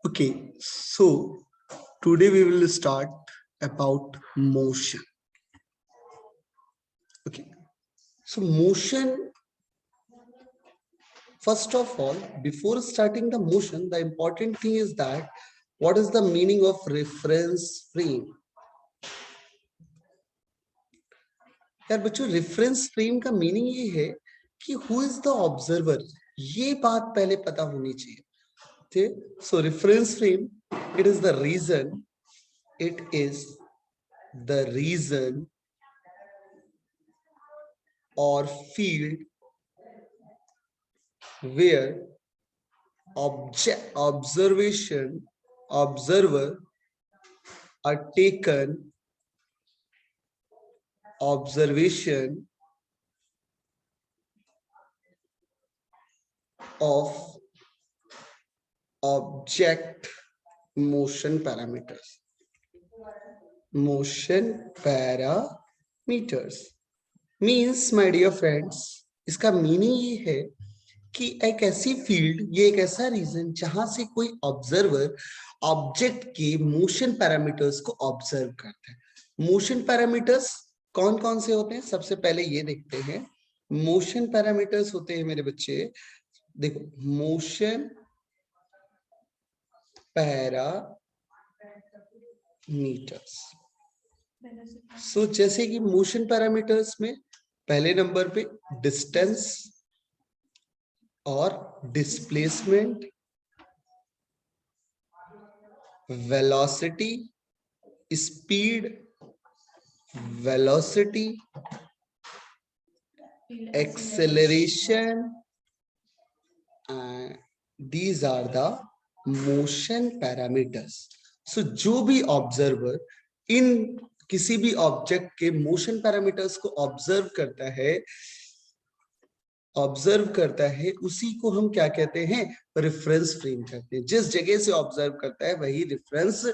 Okay, so today we will start about motion. Okay, so motion, first of all, before starting the motion, the important thing is that what is the meaning of reference frame? यार बच्चों, reference frame का meaning ये है कि who is the observer, ये बात पहले पता होनी चाहिए. ठीक, so reference frame, it is the reason, it is the reason or field where observer are taken observation of object motion parameters. Motion parameters means, my dear friends, इसका meaning ये है कि एक ऐसी फील्ड, ये एक ऐसा रीजन जहां से कोई ऑब्जर्वर ऑब्जेक्ट के मोशन पैरामीटर्स को ऑब्जर्व करता है. मोशन पैरामीटर्स कौन कौन से होते हैं? सबसे पहले ये देखते हैं. मोशन पैरामीटर्स होते हैं मेरे बच्चे, देखो, मोशन पैरामीटर्स. सो जैसे कि मोशन पैरामीटर्स में पहले नंबर पे डिस्टेंस और displacement, velocity, speed, velocity, acceleration, these are the motion parameters. So जो भी ऑब्जर्वर इन किसी भी ऑब्जेक्ट के मोशन पैरामीटर्स को ऑब्जर्व करता है, उसी को हम क्या कहते हैं? रेफरेंस फ्रेम कहते हैं. जिस जगह से ऑब्जर्व करता है वही रेफरेंस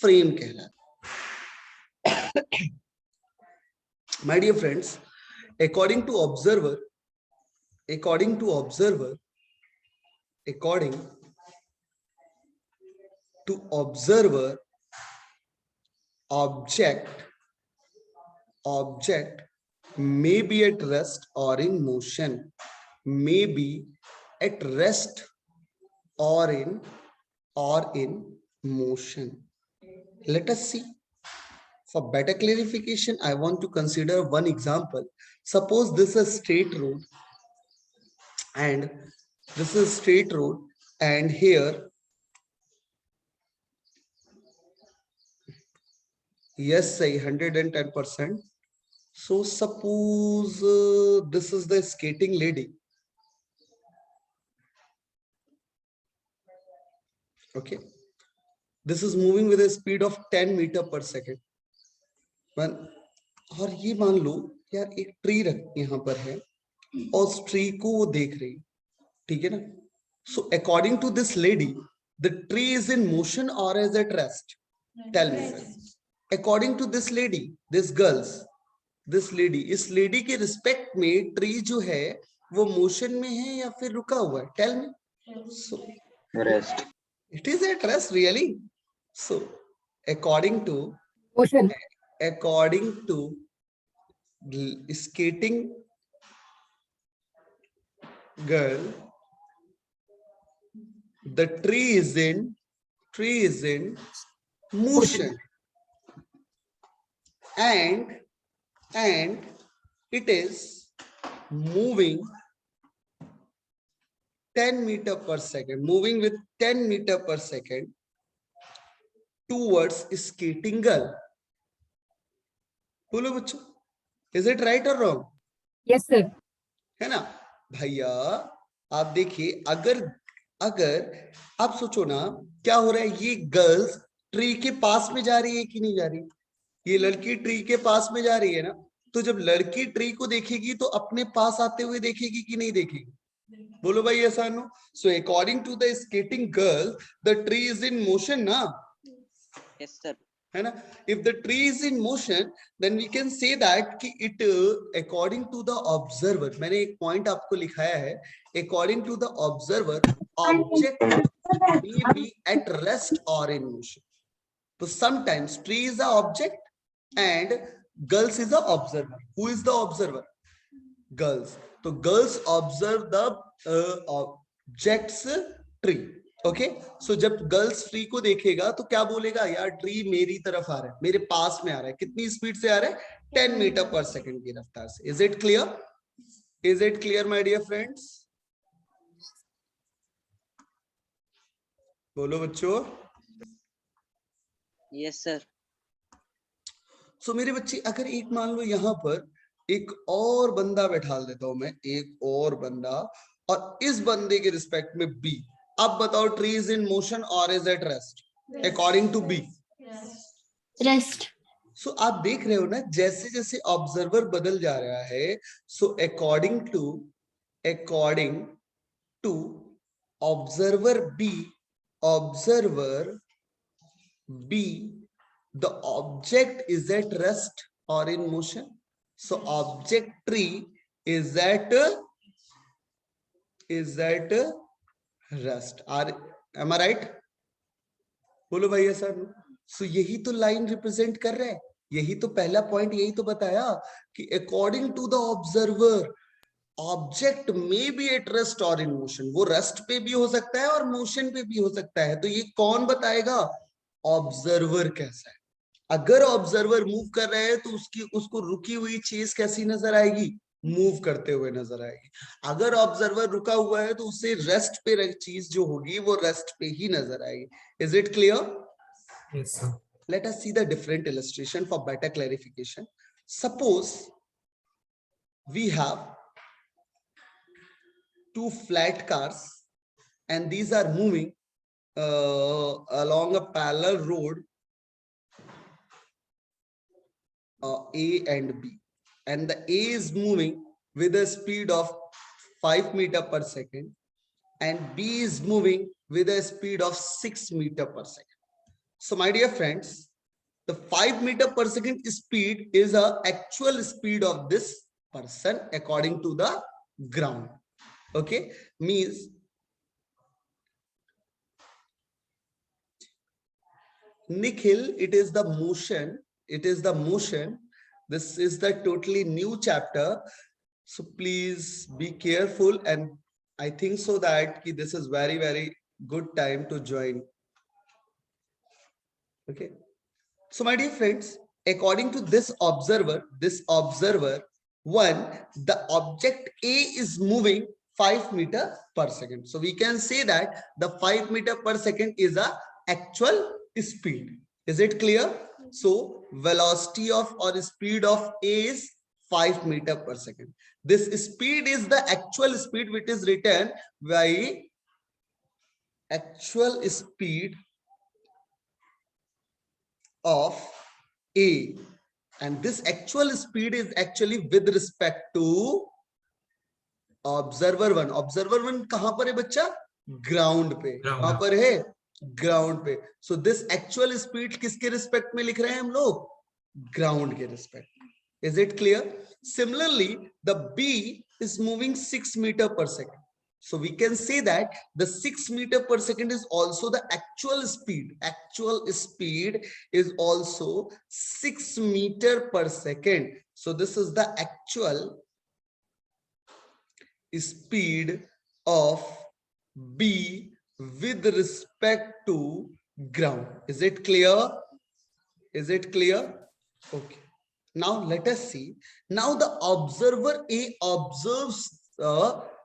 फ्रेम कहलाता है. My dear friends, according to observer, object may be at rest or in motion, may be at rest or in motion. Let us see. For better clarification, I want to consider one example. Suppose this is a straight road, and here, yes, say 110%. So suppose this is the skating lady. Okay, this is moving with a speed of 10 meter per second. और ये मान लो यार, एक tree यहाँ पर है और उस ट्री को वो देख रही, ठीक है ना? So according to this lady, the tree is in motion और is at rest? Tell me. According to this lady, this lady, इस लेडी के रिस्पेक्ट में ट्री जो है वो मोशन में है या फिर रुका हुआ है? Tell me. So rest. It is at rest, really? So according to motion, according to skating girl, the tree is in motion, and it is moving 10 meter per second, moving with 10 meter per second towards skating girl. बोलो बच्चों, is it right और wrong? Yes sir. है ना भैया? आप देखिए, अगर आप सोचो ना, क्या हो रहा है? ये गर्ल्स ट्री के पास में जा रही है कि नहीं जा रही? ये लड़की ट्री के पास में जा रही है ना, तो जब लड़की ट्री को देखेगी तो अपने पास आते हुए देखेगी कि नहीं देखेगी? बोलो भाई, ऐसा no. So according to the skating girl, the tree is in motion ना? Yes sir. है ना? If the tree is in motion, then we can say that कि it according to the observer, मैंने एक पॉइंट आपको लिखाया है, according to the observer, object may be at rest or in motion. So sometimes tree is the object and girls is the observer. Who is the observer? Girls. So girls observe the objects tree. Okay so जब girls tree को देखेगा तो क्या बोलेगा, यार tree मेरी तरफ आ रहा है, मेरे पास में आ रहा है. कितनी स्पीड से आ रहा है? 10 मीटर पर सेकंड की रफ्तार से. Is it clear? Is it clear my dear friends? बोलो बच्चों. Yes, sir. सो मेरे बच्चे, अगर एक मान लो यहाँ पर एक और बंदा बैठा देता हूं मैं, एक और बंदा, और इस बंदे के रिस्पेक्ट में बी. अब बताओ, ट्री इज इन मोशन और is at rest according to B? Rest. So आप देख रहे हो ना, जैसे जैसे ऑब्जर्वर बदल जा रहा है, so according to observer be the object is at rest or in motion. So object tree is at rest. Am I right? बोलो भैया सर. सो यही तो लाइन रिप्रेजेंट कर रहा है, यही तो पहला पॉइंट, यही तो बताया कि according to the observer object में बी एट रेस्ट और इन मोशन. वो रेस्ट पे भी हो सकता है और मोशन पे भी हो सकता है. तो ये कौन बताएगा? ऑब्जर्वर कैसा है. अगर ऑब्जर्वर मूव कर रहे हैं तो उसको रुकी हुई चीज कैसी नजर आएगी? मूव करते हुए नजर आएगी. अगर ऑब्जर्वर रुका हुआ है तो उससे रेस्ट पे चीज जो होगी वो रेस्ट पे ही नजर आएगी. Is it clear? Yes, sir. Let us see the different illustration for better clarification. Suppose we have two flat cars and these are moving along a parallel road A and B, and the A is moving with a speed of 5 meter per second and B is moving with a speed of 6 meter per second. So my dear friends, the 5 meter per second speed is a actual speed of this person according to the ground. Okay, means Nikhil, it is the motion. This is the totally new chapter, so please be careful, and I think so that this is very good time to join. Okay, so my dear friends, according to this observer one, the object A is moving 5 meter per second. So we can say that the 5 meter per second is a actual speed. Is it clear? So velocity of or speed of A is 5 meter per second. This speed is the actual speed which is written by actual speed of A, and this actual speed is actually with respect to observer one. Observer one कहां पर है बच्चा? Ground पे. कहां पर है? Ground पे. So this actual speed किसके रिस्पेक्ट में लिख रहे हैं हम लोग? ग्राउंड के respect. Is it clear? Similarly the B is moving 6 metre per second. So we can say that the 6 meter per second is also the actual speed. Actual speed is also 6 meter per second. So this is the actual speed of B with respect to ground. Is it clear? Is it clear? Okay. Now let us see. Now the observer A observes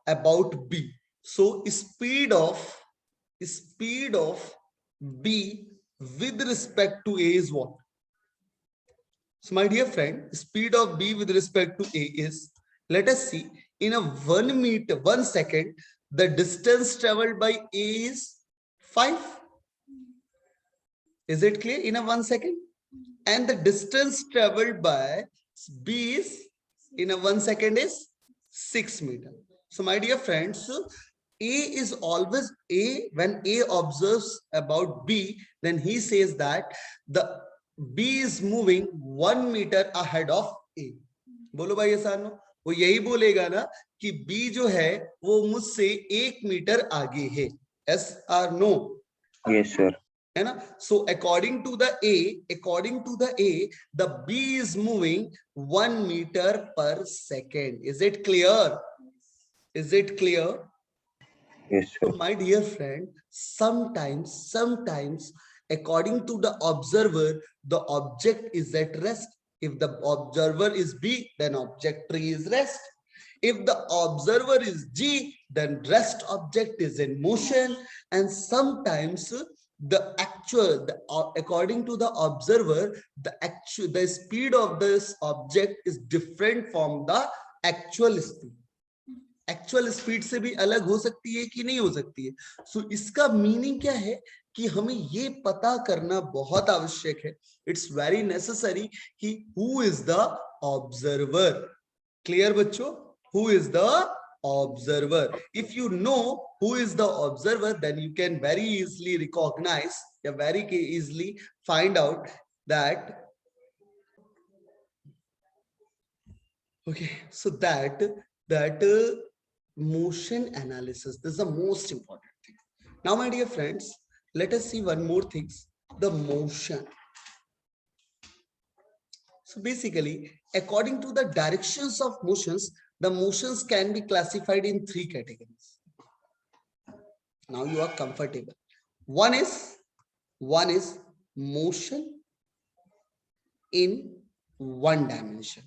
about B. So speed of B with respect to A is what? So my dear friend, speed of B with respect to A is, let us see, in a 1 second, the distance traveled by A is 5. Is it clear? In a 1 second. And the distance traveled by B is in a 1 second is 6 meter. So my dear friends, A is always A. When A observes about B, then he says that the B is moving 1 meter ahead of A. बोलो भाई सानो, वो यही बोलेगा ना कि B जो है वो मुझसे 1 मीटर आगे है. yes or no? Yes, sir. है ना? So according to the A, the B is moving 1 meter per second. Is it clear? Is it clear? Yes, sir. So my dear friend, sometimes according to the observer, the object is at rest. If the observer is B, then object tree is rest. If the observer is G, then rest object is in motion. And sometimes according to the observer, the speed of this object is different from the actual speed. Actual speed से भी अलग हो सकती है कि नहीं हो सकती है. सो इसका मीनिंग क्या है कि हमें ये पता करना बहुत आवश्यक है. इट्स वेरी नेसेसरी कि who is the observer. Clear बच्चों? Who is the observer. If you know who is the observer, then you can very easily recognise या very easily find out that. Okay, so that motion analysis, this is the most important thing. Now my dear friends, let us see one more thing, the motion. So basically, according to the directions of motions, the motions can be classified in 3 categories. Now you are comfortable. One is motion in one dimension.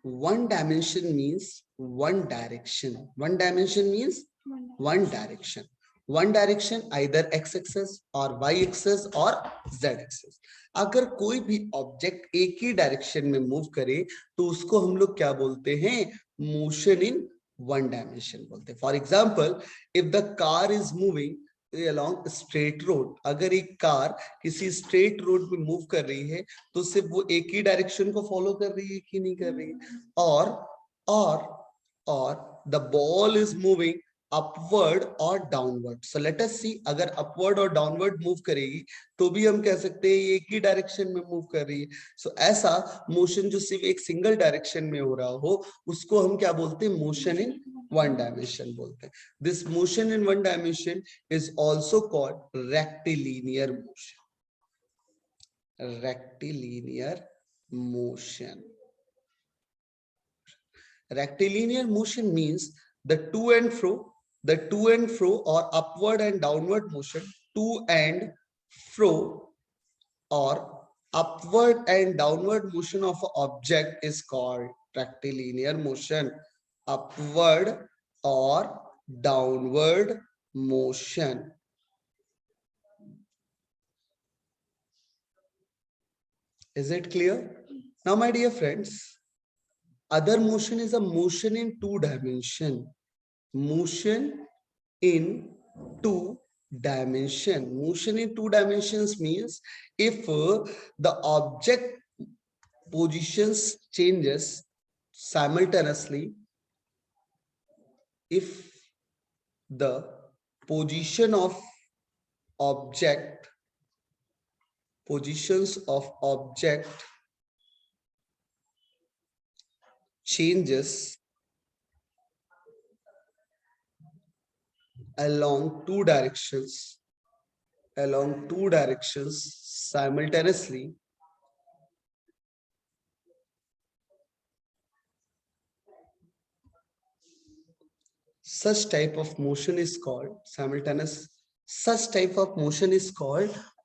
One dimension means one direction. One dimension means one direction. One direction either x-axis or y-axis or z-axis. अगर कोई भी object एक ही direction में move करे तो उसको हम लोग क्या बोलते हैं? मोशन इन वन डायमेंशन बोलते हैं. For example, if the car is moving along straight road, अगर एक कार किसी स्ट्रेट रोड में मूव कर रही है तो सिर्फ वो एक ही डायरेक्शन को फॉलो कर रही है कि नहीं कर रही है? और the ball is moving upward और डाउनवर्ड. सो लेट अस सी, अगर अपवर्ड और डाउनवर्ड मूव करेगी तो भी हम कह सकते हैं ये एक ही डायरेक्शन में मूव कर रही है. सो ऐसा मोशन जो सिर्फ एक सिंगल डायरेक्शन में हो रहा हो उसको हम क्या बोलते हैं? मोशन इन one dimension बोलते हैं. This motion in one dimension is also called rectilinear motion. Rectilinear motion. Rectilinear motion means the to and fro or upward and downward motion, to and fro or upward and downward motion of an object is called rectilinear motion. Upward or downward motion. Is it clear? Now my dear friends, other motion is a motion in two dimension. Motion in two dimension. Motion in two dimensions means if the object positions changes simultaneously, if the positions of object changes along two directions simultaneously, such type of motion is called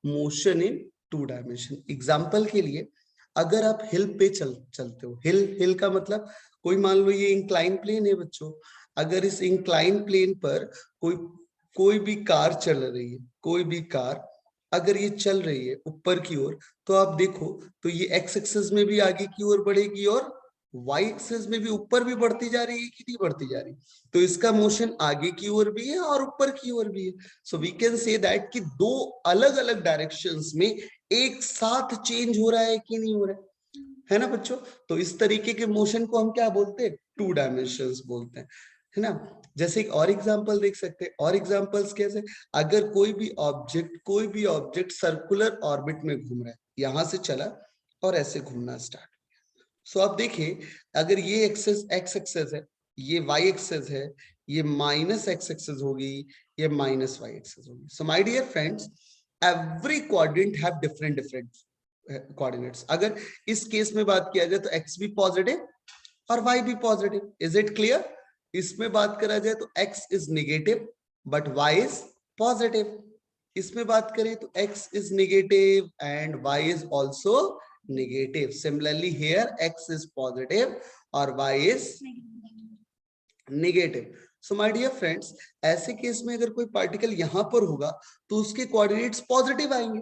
motion in two dimension. Example के लिए, अगर आप हिल पे चलते हो, हिल का मतलब कोई मान लो ये इंक्लाइन प्लेन है बच्चों. अगर इस इंक्लाइन प्लेन पर कोई भी कार चल रही है, कोई भी कार अगर ये चल रही है ऊपर की ओर, तो आप देखो तो ये एक्स एक्सिस में भी आगे की ओर बढ़ेगी और वाई एक्सिस में भी ऊपर भी बढ़ती जा रही है कि नहीं बढ़ती जा रही. तो इसका मोशन आगे की ओर भी है और ऊपर की ओर भी है. So we can say that कि दो अलग अलग डायरेक्शंस में एक साथ चेंज हो रहा है कि नहीं हो रहा है ना बच्चों. तो इस तरीके के मोशन को हम क्या बोलते हैं? टू डायमेंशंस बोलते हैं, है ना. जैसे एक और एग्जांपल देख सकते हैं. और एग्जांपल्स कैसे? अगर कोई भी ऑब्जेक्ट सर्कुलर ऑर्बिट में घूम रहा है, यहां से चला और ऐसे घूमना स्टार्ट. सो आप देखिए, अगर ये एक्सिस एक्स एक्सिस है, ये वाई एक्सिस है, ये माइनस एक्स एक्सेस होगी, ये माइनस वाई एक्सेस होगी. So my dear friends, every quadrant have different coordinates. अगर इस केस में बात किया जाए तो x भी पॉजिटिव और y भी पॉजिटिव. Is it clear? इसमें बात करा जाए तो x is negative but y is positive. इसमें बात करें तो x is negative and y is also negative. Similarly here x is positive और y is negative. So my dear friends, ऐसे केस में अगर कोई पार्टिकल यहां पर होगा तो उसके कोऑर्डिनेट्स पॉजिटिव आएंगे,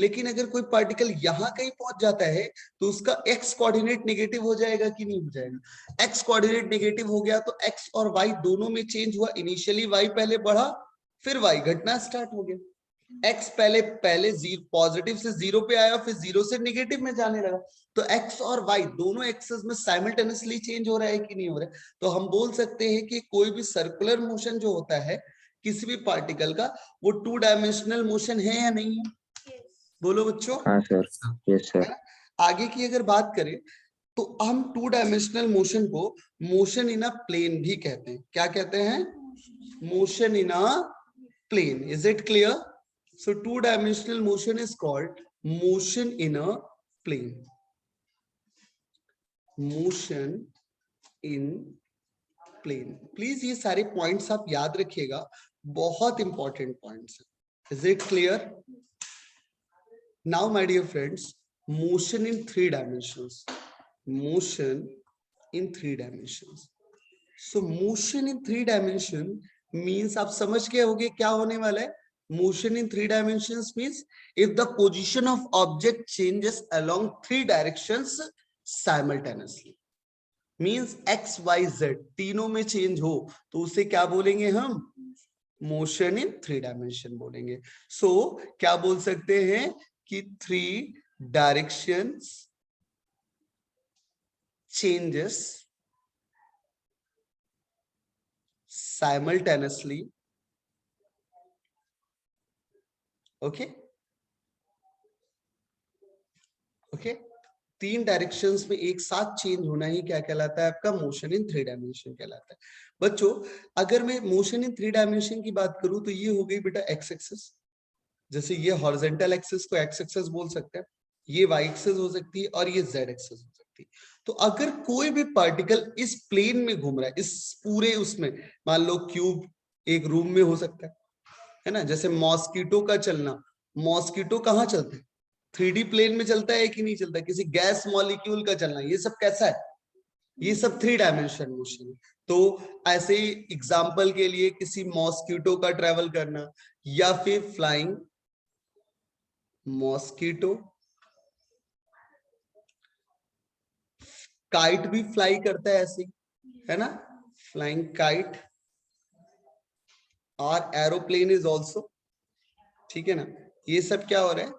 लेकिन अगर कोई पार्टिकल यहां कहीं पहुंच जाता है तो उसका x कोऑर्डिनेट नेगेटिव हो जाएगा कि नहीं हो जाएगा? x कोऑर्डिनेट नेगेटिव हो गया तो x और y दोनों में चेंज हुआ. इनिशियली y पहले बढ़ा, फिर y घटना स्टार्ट हो गया. x पहले पॉजिटिव से जीरो पे आया, फिर जीरो से नेगेटिव में जाने लगा. तो x और y दोनों एक्सेस में साइमल्टेनियसली चेंज हो रहा है कि नहीं हो रहा है? तो हम बोल सकते हैं कि कोई भी सर्कुलर मोशन जो होता है किसी भी पार्टिकल का, वो 2 डायमेंशनल मोशन है या नहीं है? बोलो बच्चों. हाँ सर. Yes sir. आगे की अगर बात करें तो हम 2 डायमेंशनल मोशन को मोशन इन अ प्लेन भी कहते हैं. क्या कहते हैं? Motion in a plane. Is it clear? So 2-dimensional motion is called motion in a plane. Motion in plane. Please ये सारे points आप याद रखिएगा, बहुत important points. Is it clear? Now my dear friends, motion in 3 dimensions. Motion in 3 dimensions. So motion in 3 dimension means आप समझ गए होंगे क्या होने वाला है. Motion in 3 dimensions means if the position of object changes along 3 directions simultaneously, means x y z तीनों में चेंज हो तो उसे क्या बोलेंगे हम? मोशन इन 3 डायमेंशन बोलेंगे. सो क्या बोल सकते हैं कि 3 directions changes simultaneously. Okay. Okay. 3 directions में एक साथ चेंज होना ही क्या कहलाता है? आपका मोशन इन 3 डायमेंशन कहलाता है. बच्चों, अगर मैं मोशन इन 3 डायमेंशन की बात करूं तो ये हो गई बेटा एक्स एक्सिस. जैसे ये हॉरिजॉन्टल एक्सिस को एक्स एक्सिस बोल सकते हैं, ये वाई एक्सिस हो सकती है और ये जेड एक्सिस हो सकती है. तो अगर कोई भी पार्टिकल इस प्लेन में घूम रहा है, इस पूरे उसमें, मान लो क्यूब एक रूम में हो सकता है ना. जैसे मॉस्किटो का चलना, मॉस्किटो कहाँ चलता है? 3D प्लेन में चलता है कि नहीं चलता? किसी गैस मॉलिक्यूल का चलना, ये सब कैसा है? ये सब 3 डायमेंशन मोशन है. तो ऐसे ही एग्जाम्पल के लिए किसी मॉस्किटो का ट्रेवल करना या फिर फ्लाइंग मॉस्किटो, काइट भी फ्लाई करता है ऐसे, है ना, फ्लाइंग काइट और एरोप्लेन इज ऑल्सो. ठीक है ना. ये सब क्या हो रहा है?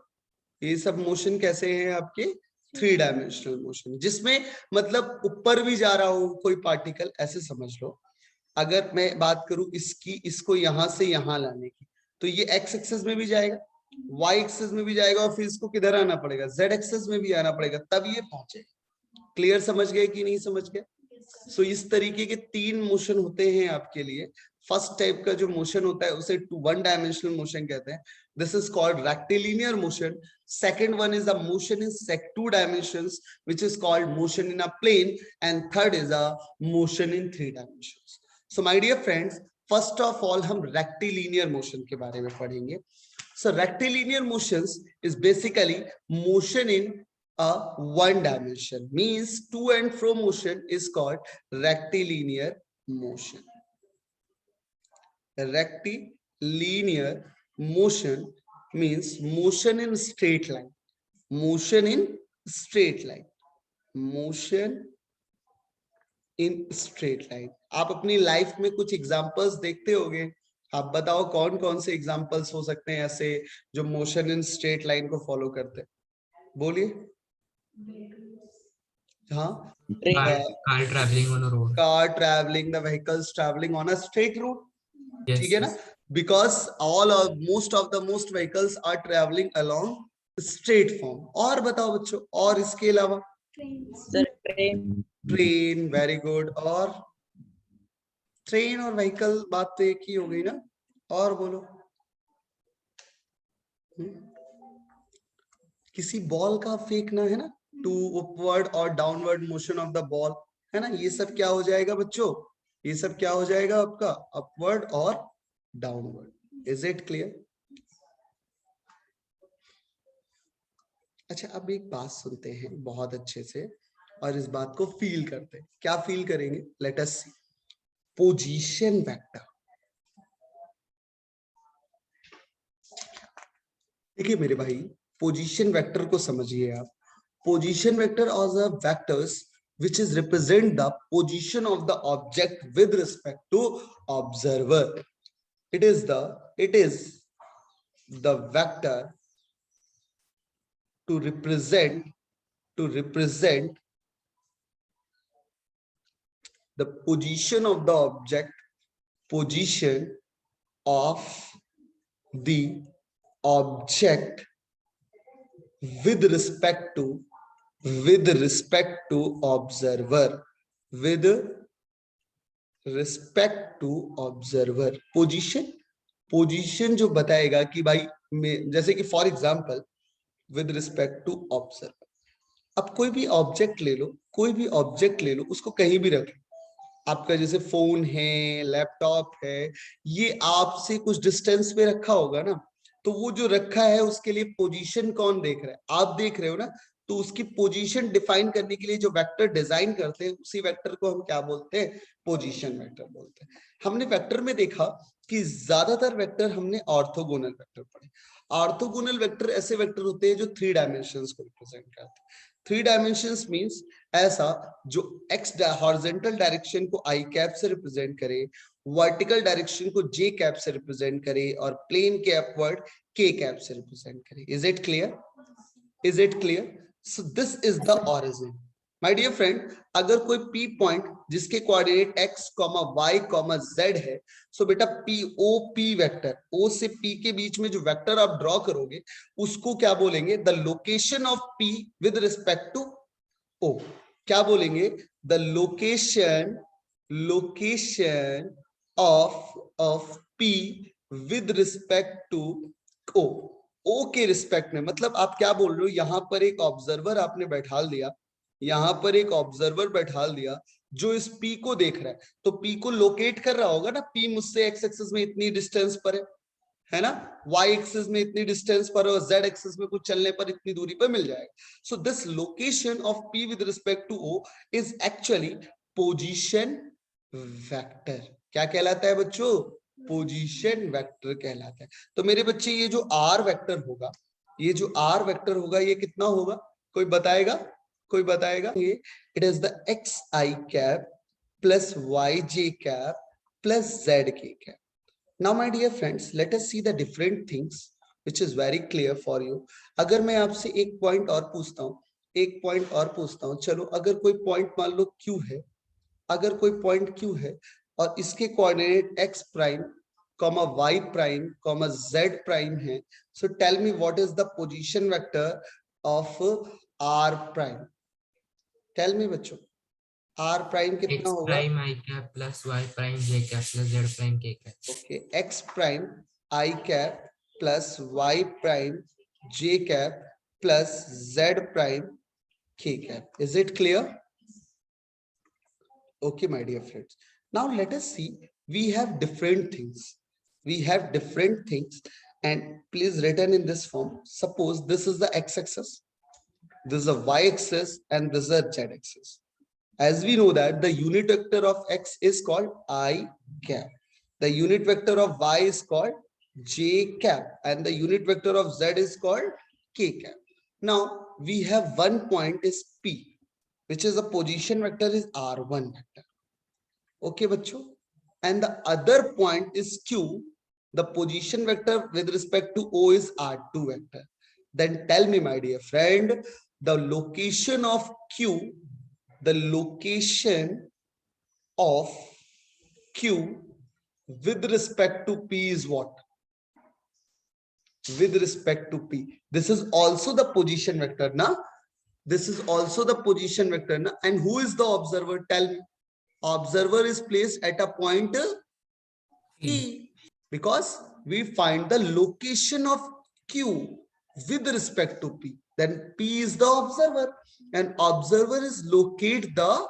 ये सब मोशन कैसे हैं आपके? 3 डायमेंशनल मोशन, जिसमें मतलब ऊपर भी जा रहा हो कोई पार्टिकल, ऐसे समझ लो. अगर मैं बात करूं इसकी, इसको यहां से यहां लाने की, तो ये एक्स एक्सिस में भी जाएगा, वाई एक्सिस में भी जाएगा और फिर इसको किधर आना पड़ेगा? जेड एक्सिस में भी आना पड़ेगा, तब ये पहुंचे. क्लियर समझ गए कि नहीं समझ गए? सो इस तरीके के 3 मोशन होते हैं आपके लिए. फर्स्ट टाइप का जो मोशन होता है उसे 1 डायमेंशनल मोशन कहते हैं. This is called rectilinear motion. Second one is a motion in 2 dimensions, which is called motion in a plane, and third is a motion in 3 dimensions. So my dear friends, first of all हम rectilinear motion के बारे में पढ़ेंगे. So rectilinear motions is basically motion in a 1 dimension, means to and fro motion is called rectilinear motion. Rectilinear motion means motion in straight line. Motion in straight line. Motion in straight line. आप अपनी life में कुछ examples देखते होंगे. आप बताओ कौन कौन से एग्जांपल्स हो सकते हैं ऐसे जो मोशन इन स्ट्रेट लाइन को फॉलो करते हैं? बोलिए. हाँ, car traveling on a road. car traveling, the vehicles traveling on a straight route. Yes, ठीक है ना. Because most of the vehicles are traveling along straight form. और बताओ बच्चों, और इसके अलावा? Sir, train. Train, very good. और ट्रेन और व्हीकल बात तो एक ही हो गई ना, और बोलो। किसी बॉल का फेंकना है ना, टू अपवर्ड और downward motion of the ball, है ना, ये सब क्या हो जाएगा बच्चों, ये सब क्या हो जाएगा आपका, अपवर्ड और डाउनवर्ड। Is it clear? अच्छा, अब एक बात सुनते हैं बहुत अच्छे से और इस बात को फील करते हैं। क्या फील करेंगे? Let us see. Position vector. देखिए मेरे भाई, पोजीशन वेक्टर को समझिए आप। Position vector are the vectors which is represent the position of the object with respect to observer. It is the vector to represent the position of the object, position of the object with respect to observer, with respect to observer। Position जो बताएगा कि भाई में, जैसे कि for example with respect to observer. अब कोई भी ऑब्जेक्ट ले लो, कोई भी ऑब्जेक्ट ले लो, उसको कहीं भी रख लो। आपका जैसे फोन है, लैपटॉप है, ये आपसे कुछ डिस्टेंस पे रखा होगा ना, तो वो जो रखा है उसके लिए पोजीशन कौन देख रहा है? आप देख रहे हो ना। तो उसकी पोजीशन डिफाइन करने के लिए जो वेक्टर डिजाइन करते हैं, उसी वेक्टर को हम क्या बोलते हैं? पोजीशन वेक्टर बोलते हैं। हमने वेक्टर में देखा कि ज्यादातर वेक्टर हमने ऑर्थोगोनल वेक्टर पढ़े। ऑर्थोगोनल वेक्टर ऐसे वेक्टर होते हैं जो 3 डायमेंशंस को रिप्रेजेंट करते हैं। 3 डायमेंशंस मींस ऐसा जो एक्स हॉरिजॉन्टल डायरेक्शन को आई कैप से रिप्रेजेंट करे, वर्टिकल डायरेक्शन को जे कैप से रिप्रेजेंट करे और प्लेन के अपवर्ड के कैप से रिप्रेजेंट करे। Is it clear? Is it clear? So this is the origin. My dear friend, अगर कोई पी पॉइंट जिसके कोऑर्डिनेट x, y, z है, सो बेटा P O P vector, O से पी के बीच में जो वेक्टर आप ड्रॉ करोगे उसको क्या बोलेंगे? The location of P with respect to O. क्या बोलेंगे? The location of P with respect to O. O के रिस्पेक्ट में, मतलब आप क्या बोल रहे हो, यहां पर एक ऑब्जर्वर आपने बैठा दिया, यहां पर एक ऑब्जर्वर बैठा दिया जो इस पी को देख रहा है, तो पी को लोकेट कर रहा होगा ना, पी मुझसे एक्स एक्सिस में इतनी डिस्टेंस पर है ना, वाई एक्सिस में इतनी डिस्टेंस पर और जेड एक्सिस में कुछ चलने पर इतनी दूरी पर मिल जाएगा। So this location of P with respect to O is actually position vector. क्या कहलाता है बच्चों? पोजीशन वेक्टर कहलाता है। तो मेरे बच्चे ये जो आर वेक्टर होगा, ये जो आर वेक्टर होगा, ये कितना होगा? कोई बताएगा? कोई बताएगा? ये it is the x i cap plus y j cap plus z k cap. Now my dear friends, let us see the different things which is very clear for you. अगर मैं आपसे एक पॉइंट और पूछता हूँ, एक point और पूछता हूँ, चलो अगर कोई पॉइंट मान लो Q है, अगर कोई पॉइंट Q है और इसके coordinate x prime, y prime, z prime है, so tell me what is the position vector of r prime? Tell me बच्चों, r प्राइम कितना x होगा? Prime i cap plus y prime j cap plus z prime k cap. Okay, x prime i cap plus y prime j cap plus z prime k cap. Is it clear? Okay, my dear friends. Now let us see. We have different things. We have different things, and please written in this form. Suppose this is the x-axis, this is a y-axis, and this is a z-axis. As we know that the unit vector of x is called I cap. The unit vector of y is called j cap, and the unit vector of z is called k cap. Now we have one point is P, which is a position vector is R1 vector. Okay, bachcho. And the other point is Q. The position vector with respect to O is R2 vector. Then tell me, my dear friend, the location of Q, the location of Q with respect to P is what? With respect to P. This is also the position vector, na? This is also the position vector, na? And who is the observer? Tell me. observer is placed at a point P, because we find the location of Q with respect to P. Then P is the observer, and observer is locate the.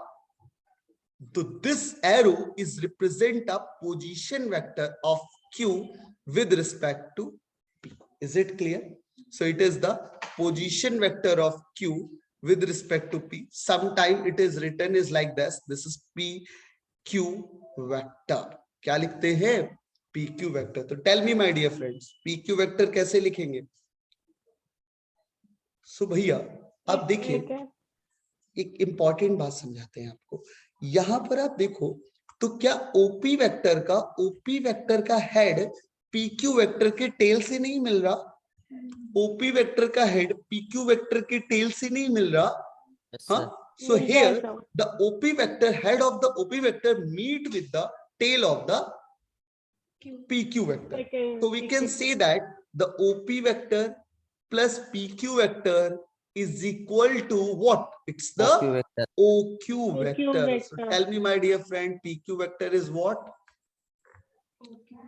So this arrow is represent a position vector of Q with respect to P. Is it clear? So it is the position vector of Q with respect to P. Sometime it is written is like this. This is PQ vector. क्या लिखते हैं? PQ vector. तो tell me my dear friends, PQ vector कैसे लिखेंगे? So भैया आप देखिए, एक इंपॉर्टेंट बात समझाते हैं आपको। यहां पर आप देखो तो क्या ओपी वेक्टर का हेड पीक्यू वेक्टर के टेल से नहीं मिल रहा? ओपी वेक्टर का हेड पीक्यू वेक्टर के टेल से नहीं मिल रहा? Yes, हाँ, sir. so here the OP vector, head of the OP vector meet with the tail of the PQ vector. So we can say that the OP vector plus PQ vector is equal to what? It's the OQ vector. OQ vector. So vector. tell me, my dear friend, PQ vector is what?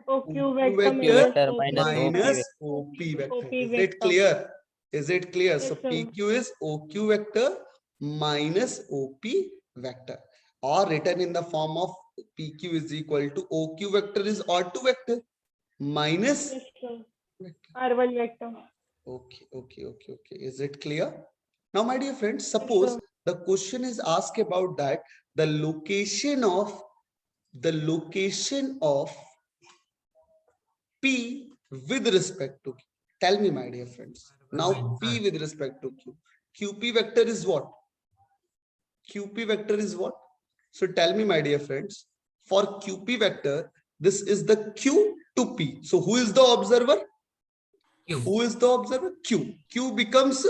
OQ vector minus OP vector. OP Is it vector. clear? Is it clear? Yes, So sir. PQ is OQ vector minus OP vector, or written in the form of PQ is equal to OQ vector is R2 vector minus Yes, sir. vector. R1 vector. Okay. Is it clear? Now, my dear friends, suppose the question is asked about that the location of P with respect to Q. Tell me, my dear friends. Now P with respect to Q. QP vector is what? QP vector is what? So tell me, my dear friends, for QP vector, this is the Q to P. So who is the observer? Q. Who is the observer? Q. Q becomes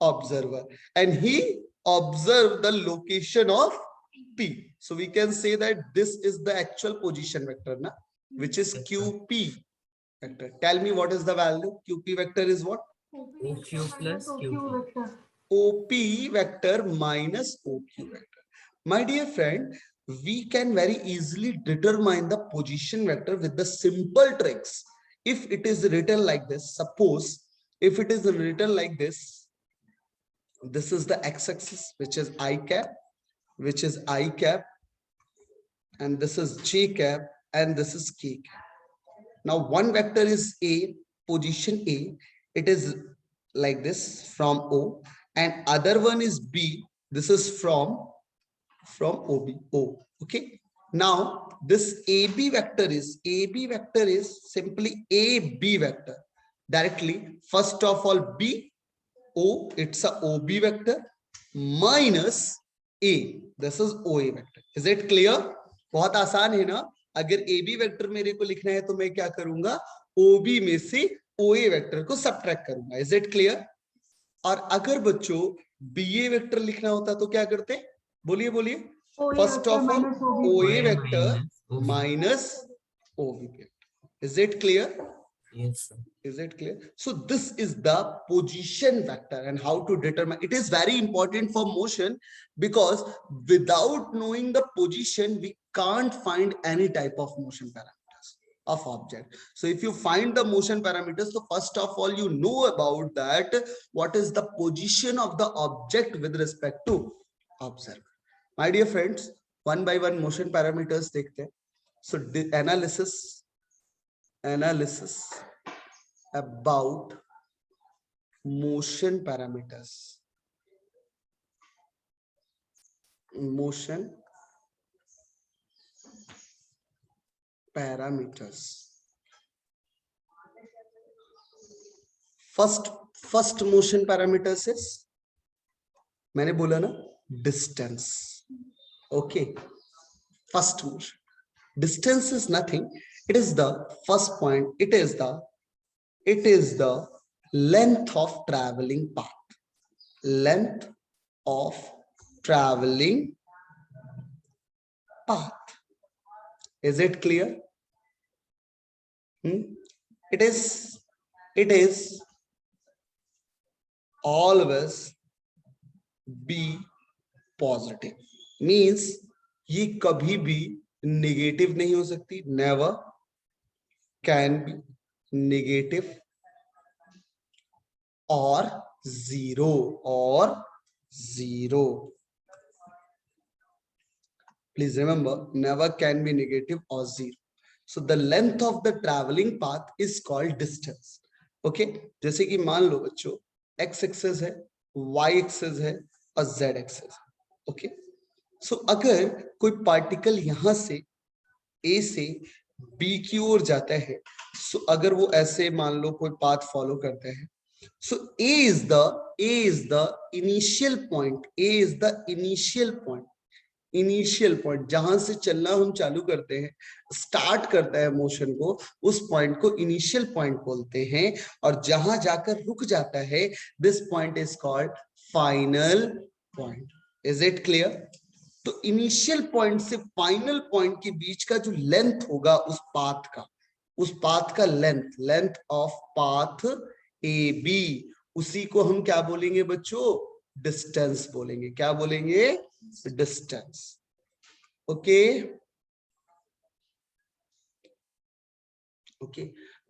observer, and he observed the location of P. So we can say that this is the actual position vector, na? Which is QP vector. Tell me what is the value? QP vector is what? OQ plus QP. OP vector minus OQ vector. My dear friend, we can very easily determine the position vector with the simple tricks. If it is written like this, suppose if it is written like this, this is the x-axis, which is I cap, and this is j cap, and this is k cap. Now one vector is A, position A, it is like this from O, and other one is B, this is from OB, O. Okay. Now this AB vector is simply AB vector. Directly, first of all, B, O, it's a OB vector minus A. This is OA vector. Is it clear? बहुत आसान है ना? अगर AB vector मेरे को लिखना है तो मैं क्या करूंगा? OB में से OA वेक्टर को सब्ट्रैक्ट करूंगा. Is it clear? और अगर बच्चों BA वेक्टर लिखना होता तो क्या करते? बोलिए. First of all, OA vector minus OB vector. Is it clear? Yes, sir. Is it clear? So this is the position vector, and how to determine it is very important for motion, because without knowing the position, we can't find any type of motion parameters of object. So if you find the motion parameters, so first of all, you know about that what is the position of the object with respect to observer. My dear friends, one by one motion parameters देखते हैं. So the analysis about motion parameters. Motion parameters. First motion parameters is, मैंने बोला ना, distance. Okay, first motion. Distance is nothing. It is the first point. It is the length of traveling path. Length of traveling path. Is it clear? It is always be positive. Means ये कभी भी negative नहीं हो सकती, never can be negative और zero. Please remember, never can be negative or zero. So the length of the traveling path is called distance. Okay, जैसे कि मान लो बच्चों x एक्सेस है, y एक्सेस है और z एक्सेस है. Okay, so अगर कोई पार्टिकल यहां से a से b की ओर जाता है, so अगर वो ऐसे मान लो कोई पाथ फॉलो करता है, so a is the initial point. A is the initial point. Initial point जहां से चलना हम चालू करते हैं, स्टार्ट करता है मोशन को, उस पॉइंट को इनिशियल पॉइंट बोलते हैं. और जहां जाकर रुक जाता है, this point is called final point. Is it clear? तो इनिशियल पॉइंट से फाइनल पॉइंट के बीच का जो लेंथ होगा उस पाथ का length of path A B, उसी को हम क्या बोलेंगे बच्चों? डिस्टेंस बोलेंगे. क्या बोलेंगे? Distance. Okay,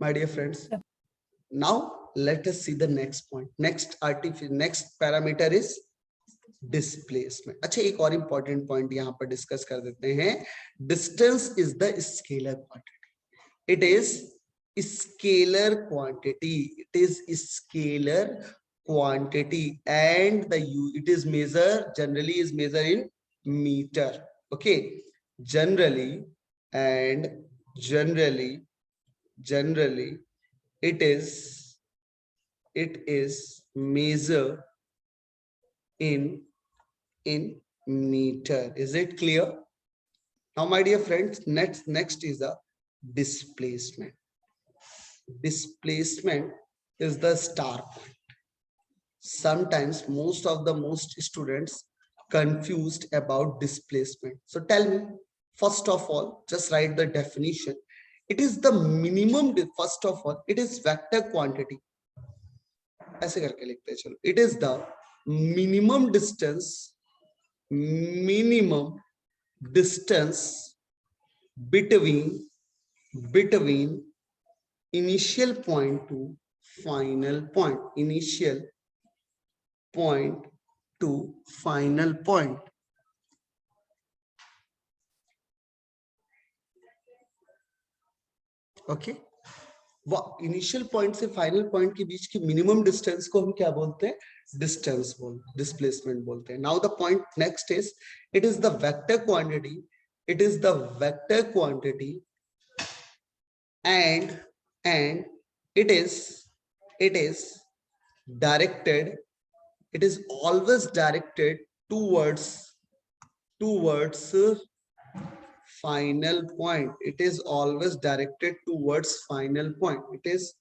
my dear friends, now let us see the next point. Next parameter is displacement. अच्छा, एक और important point यहाँ पर discuss कर देते हैं. Distance is the scalar quantity. It is scalar quantity. It is scalar quantity, and it is generally measured in meter. Okay, generally it is measured in meter. Is it clear? Now my dear friends, next is the displacement. Displacement is the star point. Sometimes most students confused about displacement. So tell me, first of all, just write the definition. It is the minimum, first of all, it is vector quantity. ऐसे करके लिखते हैं, चलो. It is the minimum distance between initial point to final point. Initial point to final point. Okay, वो initial point से final point के बीच की मिनिमम डिस्टेंस को हम क्या बोलते हैं? डिस्प्लेसमेंट बोलते हैं. Now the point next is, it is the vector quantity. It is the vector quantity, and it is directed. It is always directed towards final point. It is always directed towards final point. It is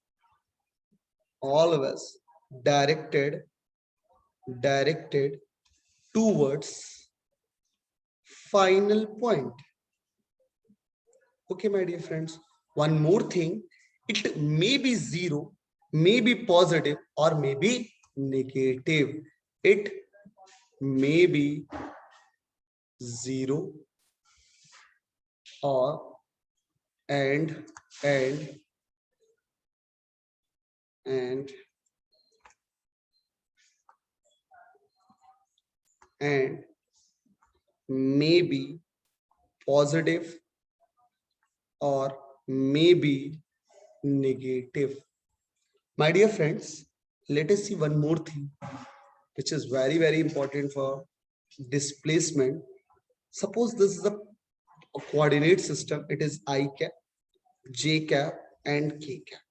always directed towards final point. Okay, my dear friends, one more thing, it may be zero, may be positive, or may be negative. It may be zero or and may be positive or may be negative. My dear friends, let us see one more thing which is very, very important for displacement. Suppose this is a coordinate system. It is I cap, j cap, and k cap.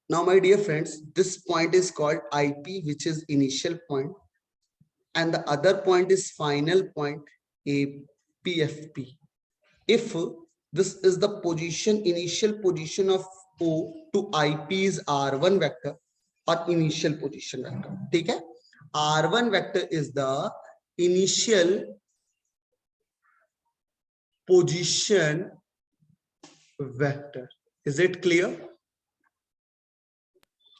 Now, my dear friends, this point is called IP, which is initial point, and the other point is final point, APFP. If this is the position, initial position of O to IP is R1 vector or initial position vector. ठीक है? R1 vector is the initial position vector. Is it clear?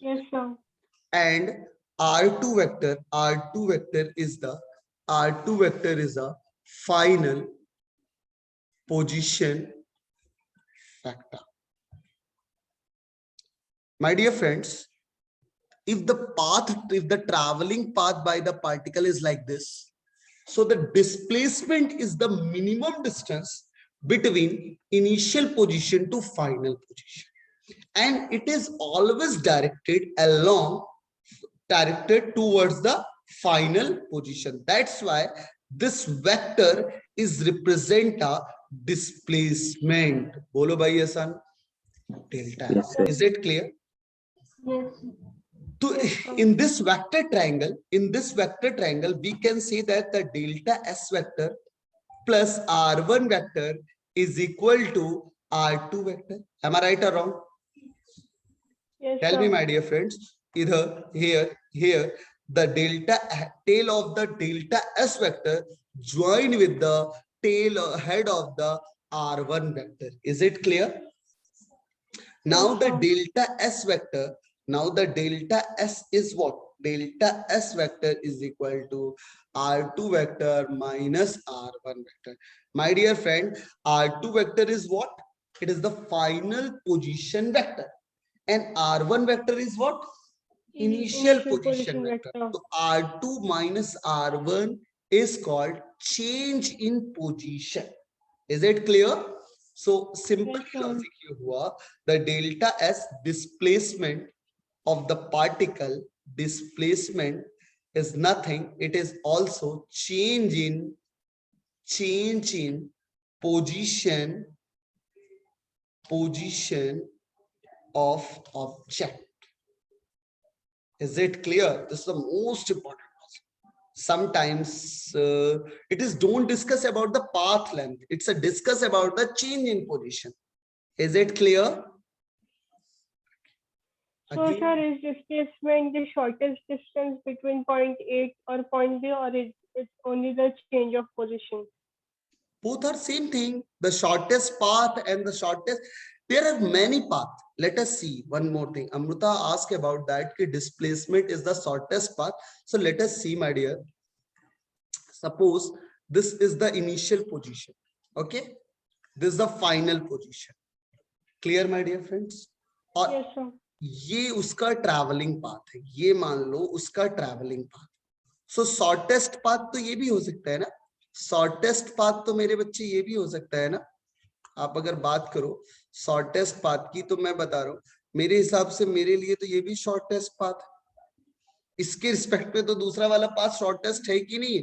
Yes, sir. And R2 vector is the final position factor. My dear friends, if the traveling path by the particle is like this, so the displacement is the minimum distance between initial position to final position, and it is always directed towards the final position. That's why this vector is represent a displacement. Bolo bhai Hasan, delta. Yes, sir. Is it clear? Yes. So in this vector triangle, we can say that the delta S vector plus R1 vector is equal to R2 vector. Am I right or wrong? Yes, Tell me, sir. my dear friends, either here, the tail of the delta S vector join with the head of the R1 vector. Is it clear? Now the delta S vector, now the delta S is what? Delta S vector is equal to R2 vector minus R1 vector. My dear friend, R2 vector is what? It is the final position vector. And R1 vector is what? Initial position vector. So R2 minus R1 is called change in position. Is it clear? So simply logic ये हुआ, the delta S displacement of the particle, displacement is nothing. It is also change in position of object. Is it clear? This is the most important. Sometimes it is don't discuss about the path length. It's a discuss about the change in position. Is it clear? So, sir, is displacement the shortest distance between point A or point B, or it's only the change of position? Both are same thing. The shortest path and the shortest. There are many paths. Let us see one more thing. Amruta asked about that. Ki displacement is the shortest path. So let us see, my dear. Suppose this is the initial position. Okay. This is the final position. Clear, my dear friends? और Yes, sir. ये उसका travelling path है. ये मान लो उसका travelling path. सो shortest path तो ये भी हो सकता है ना. शॉर्टेस्ट पाथ तो मेरे बच्चे ये भी हो सकता है ना. आप अगर बात करो शॉर्टेस्ट पाथ की, तो मैं बता रहा हूं मेरे हिसाब से मेरे लिए तो ये भी शॉर्टेस्ट पाथ. इसके रिस्पेक्ट पे तो दूसरा वाला पाथ शॉर्टेस्ट है कि नहीं?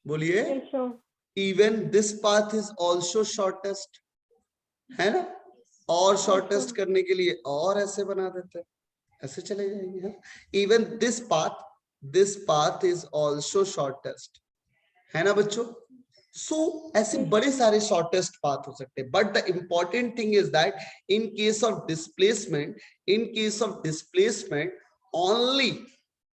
बोलिए. Yes, sir. Even this path is also shortest, है ना. और शॉर्टेस्ट करने के लिए और ऐसे बना देते हैं, ऐसे चले जाएंगे. Even this path is also shortest, है ना बच्चों. सो ऐसे बड़े सारे शॉर्टेस्ट पाथ हो सकते हैं. But the important thing is that in case of displacement only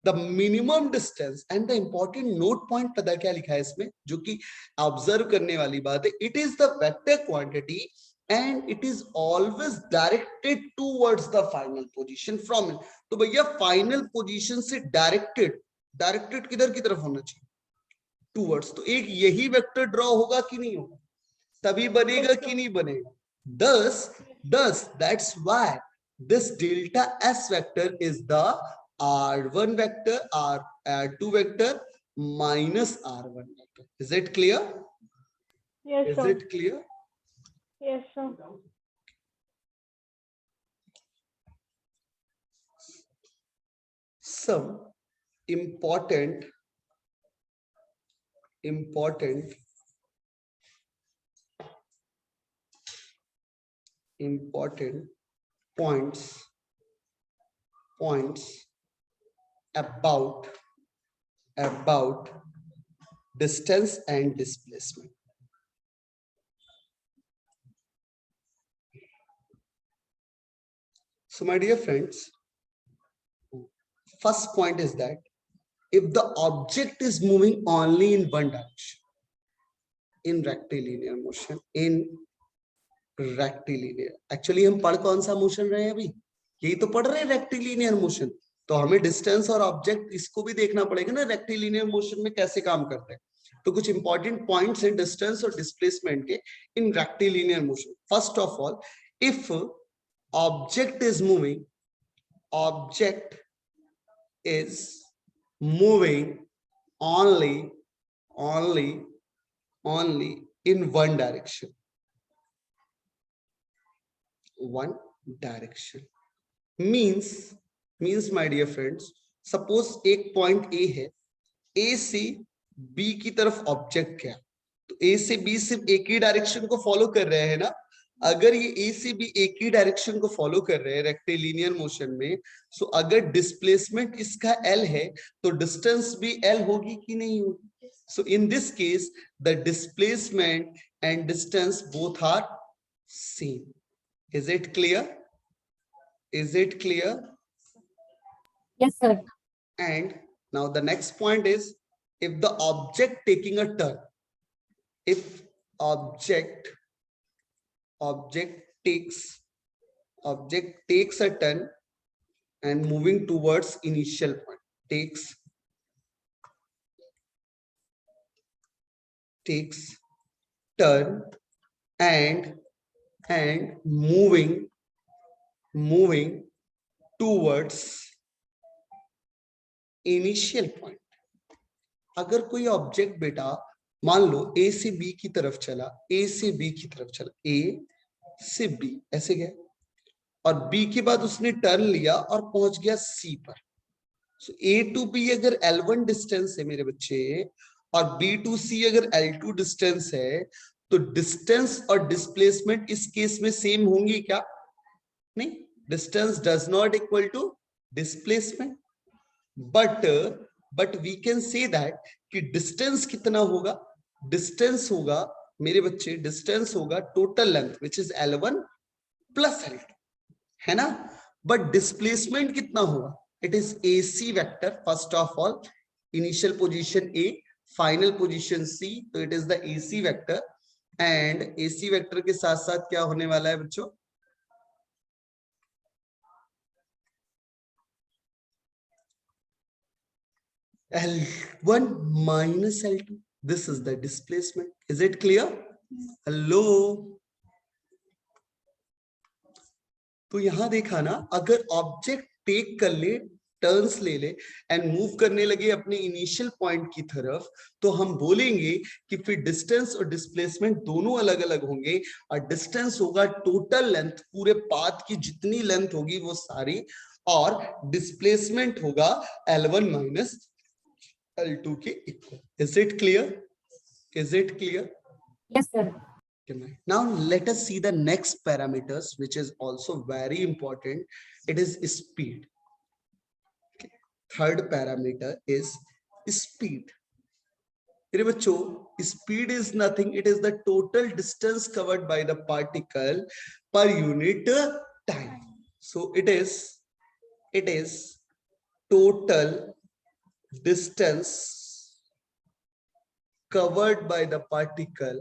the minimum distance. And the important note point पता क्या लिखा है इसमें, जो कि ऑब्जर्व करने वाली बात है. It is the vector quantity and it is always directed towards the final position from it. तो भैया फाइनल पोजीशन से डायरेक्टेड किधर की तरफ होना चाहिए? टूवर्ड्स. तो एक यही वेक्टर ड्रॉ होगा कि नहीं होगा? तभी बनेगा कि नहीं बनेगा? thus that's why this delta S vector is the R1 vector, R2 vector minus R1 vector. Is it clear? Yes, sir. Is it clear? Yes, sir. Some important points about distance and displacement. So my dear friends, first point is that if the object is moving only in one direction, in rectilinear motion, actually हम पढ़ कौन सा motion रहे हैं अभी? यही तो पढ़ रहे हैं, रेक्टिलिनियर मोशन. तो हमें डिस्टेंस और ऑब्जेक्ट इसको भी देखना पड़ेगा ना, रेक्टिलिनियर मोशन में कैसे काम करते हैं. तो कुछ इंपॉर्टेंट पॉइंट्स हैं डिस्टेंस और डिस्प्लेसमेंट के in rectilinear motion. First of all, if object is moving, object is moving only in one direction. Means my dear friends, suppose एक पॉइंट A है, A से B की तरफ ऑब्जेक्ट गया, तो A से B सिर्फ एक ही डायरेक्शन को फॉलो कर रहे हैं ना. अगर ये A से B एक ही डायरेक्शन को फॉलो कर रहे हैं रेक्टिलिनियर मोशन में, सो अगर डिस्प्लेसमेंट इसका L है तो डिस्टेंस भी L होगी कि नहीं होगी. So in this case the displacement and distance both are same. Is it clear? Is it clear? Yes, sir. And now the next point is, if the object taking a turn, if object takes a turn and moving towards initial point, takes turn and moving towards initial point. अगर कोई object बेटा मान लो A से B की तरफ चला, A से B की तरफ चला, A से B ऐसे गया, और B के बाद उसने टर्न लिया और पहुंच गया C पर. सो A to B अगर L1 डिस्टेंस है मेरे बच्चे, और B to C अगर L2 डिस्टेंस है, तो डिस्टेंस और डिस्प्लेसमेंट इस केस में सेम होंगी क्या? नहीं. Distance does not equal to displacement, but we can say that कि डिस्टेंस कितना होगा? डिस्टेंस होगा मेरे बच्चे, डिस्टेंस होगा total length which is L1 plus L2, है ना. बट डिस्प्लेसमेंट कितना होगा? It is AC vector. First of all, initial position A, final position C, तो it is the AC vector. And AC vector के साथ साथ क्या होने वाला है बच्चों? L1 minus L2. This is the displacement. Is it clear? Hello. तो यहां देखा ना, अगर ऑब्जेक्ट टेक कर ले, टर्न्स ले ले एंड मूव करने लगे अपने इनिशियल पॉइंट की तरफ, तो हम बोलेंगे कि फिर डिस्टेंस और डिस्प्लेसमेंट दोनों अलग अलग होंगे. और डिस्टेंस होगा टोटल लेंथ, पूरे पाथ की जितनी लेंथ होगी वो सारी, और डिस्प्लेसमेंट होगा L1 माइनस L2 के equal. Is it clear? Is it clear? Yes, sir. Now let us see the next parameters, which is also very important. It is speed. Okay. Third parameter is speed. मेरे बच्चों, speed is nothing. It is the total distance covered by the particle per unit time. So it is total distance covered by the particle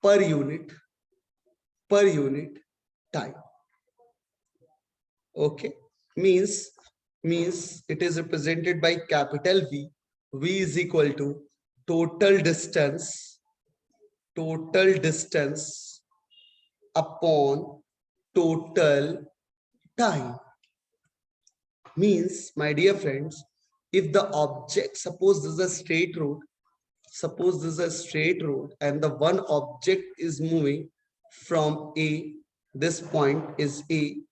per unit time. Okay, means it is represented by capital V. V is equal to total distance upon total time. Means, my dear friends, if the object, suppose this is a straight road, and the one object is moving from A, this point is A,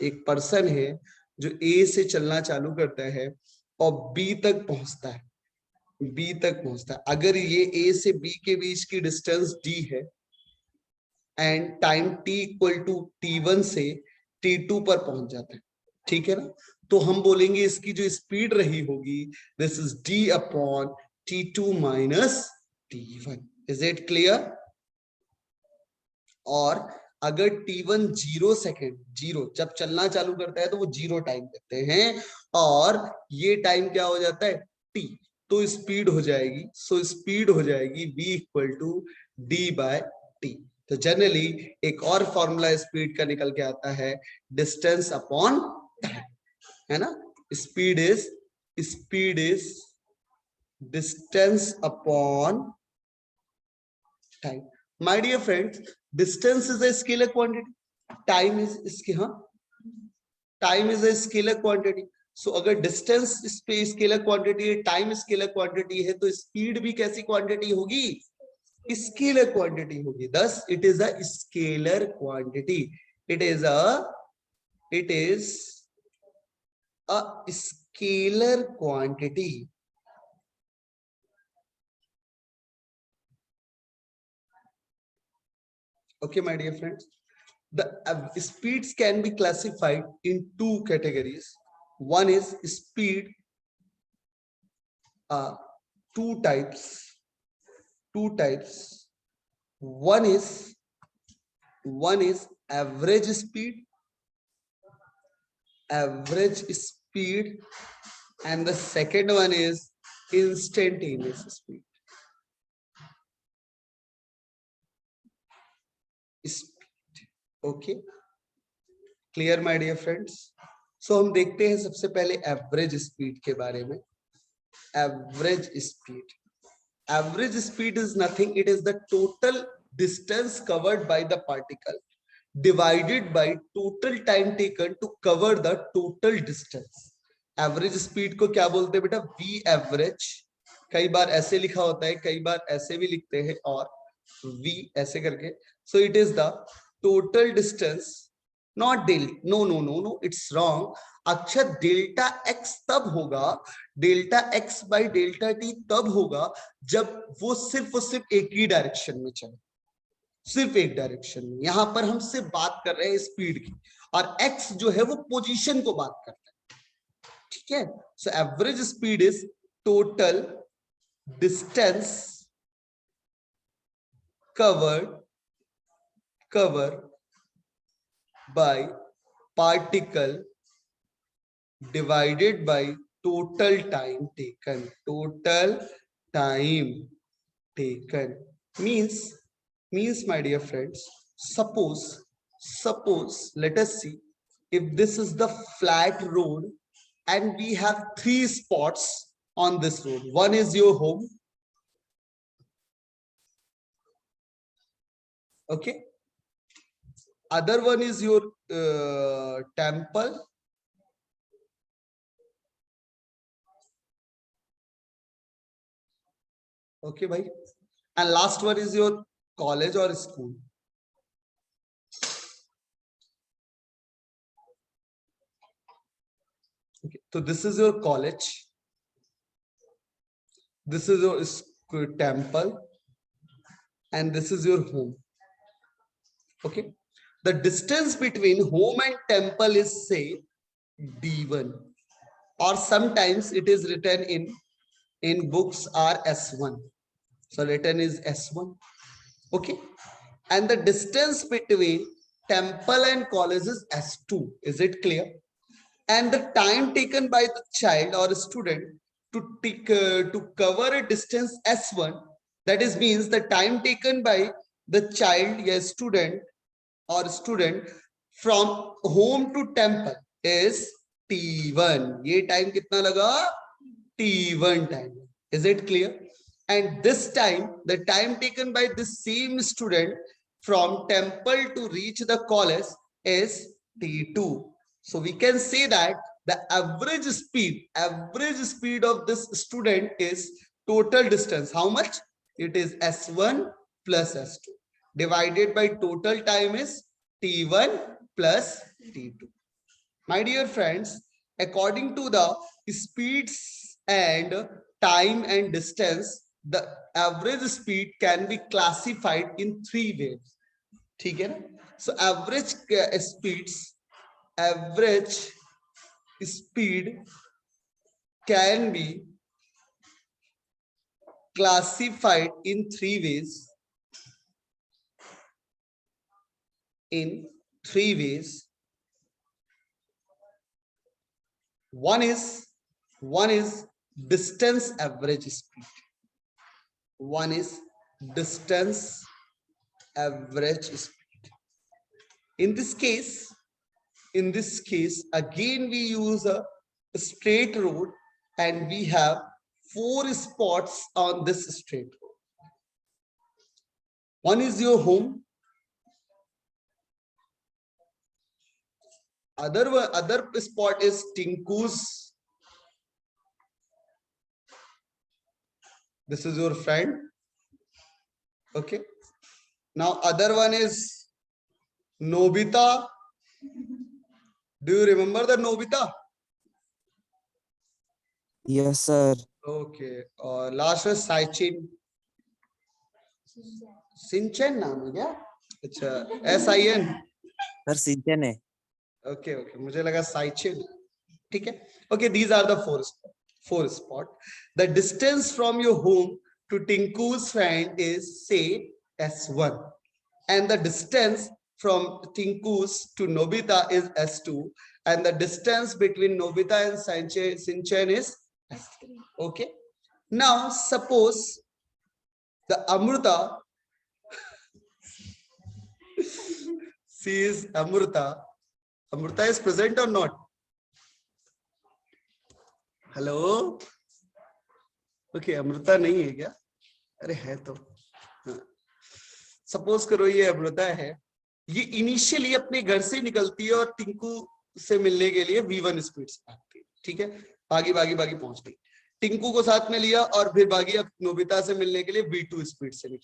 एक person है जो A से चलना चालू करता है और B तक पहुंचता है. अगर ये A से B के बीच की डिस्टेंस D है and time t equal to t1 से t2 पर पहुंच जाता है, ठीक है ना, तो हम बोलेंगे इसकी जो स्पीड रही होगी, this is d upon t2 minus t1. Is it clear? और अगर t1 0 सेकेंड, 0 जब चलना चालू करता है तो वो 0 टाइम देते हैं, और ये टाइम क्या हो जाता है? t, तो स्पीड हो जाएगी, सो स्पीड हो जाएगी v equal to d by t. तो जनरली एक और फॉर्मूला स्पीड का निकल के आता है, डिस्टेंस अपॉन टाइम. है ना, speed is distance upon time. My dear friends, distance is a scalar quantity, time is इसके, हाँ, time is a scalar quantity. So अगर distance स्केलर क्वांटिटी है, टाइम स्केलर क्वांटिटी है, तो स्पीड भी कैसी क्वांटिटी होगी, स्केलर क्वांटिटी होगी. Thus it is a scalar quantity. It is a scalar quantity. Okay, my dear friends, the speeds can be classified in two categories. One is speed, two types. One is average speed, and the second one is instantaneous speed. Okay, clear my dear friends? So हम देखते हैं सबसे पहले average speed के बारे में. Average speed is nothing, it is the total distance covered by the particle divided by total time taken to cover the total distance. Average speed को क्या बोलते हैं बेटा, v एवरेज. कई बार ऐसे लिखा होता है, कई बार ऐसे भी लिखते हैं, और v ऐसे करके. So it is the total distance, not delta. No, it's wrong. अच्छा, डेल्टा x तब होगा, delta x by delta t तब होगा जब वो सिर्फ एक ही डायरेक्शन में चले, सिर्फ एक डायरेक्शन में. यहां पर हम सिर्फ बात कर रहे हैं स्पीड की, और x जो है वो पोजीशन को बात करता है. ठीक है. So average speed is total distance covered by particle divided by total time taken. Means my dear friends, suppose let us see, if this is the flat road and we have 3 spots on this road. One is your home, okay, other one is your temple, okay bhai, and last one is your college or school. Okay, so this is your college, this is your temple, and this is your home. Okay, the distance between home and temple is, say, d1, or sometimes it is written in books are s1. So written is s1. Okay, and the distance between temple and college is s2. Is it clear? And the time taken by the child or student to cover a distance s1, that is means the time taken by the child, a student or student, from home to temple is t1. ये time कितना लगा? t1 time. Is it clear? And this time, the time taken by the same student from temple to reach the college is t2. So we can say that the average speed of this student is total distance. How much? It is s1 plus s2 divided by total time is t1 plus t2. My dear friends, according to the speeds and time and distance, the average speed can be classified in 3 ways. ठीक है ना? So average speed can be classified in 3 ways. One is distance average speed. One is distance average speed. In this case, again we use a straight road and we have 4 spots on this straight road. One is your home. Other spot is Tinku's. This is your friend. Okay. Now other one is Nobita. Do you remember the Nobita? Yes, sir. Okay. Last is Sachin. सिंचन नाम है क्या? अच्छा, SIN. Sir सिंचन है. Okay, okay. मुझे लगा साइचिन. ठीक है. Okay, these are the four spot. The distance from your home to Tinku's friend is say S1, and the distance from Tinku's to Nobita is S2, and the distance between Nobita and Sinchan is S3. Okay. Now suppose the Amruta, she is Amruta. Amruta is present or not? Hello? Okay, Amruta नहीं है क्या? अरे है तो. Suppose करो ये अमृता है. ये इनिशियली अपने घर से निकलती है और टिंकू से मिलने के लिए V1 स्पीड से आती है. ठीक है. भागी पहुंच गई. टिंकू को साथ में लिया और फिर भागी अब नोबिता से मिलने के लिए V2 स्पीड से निकली.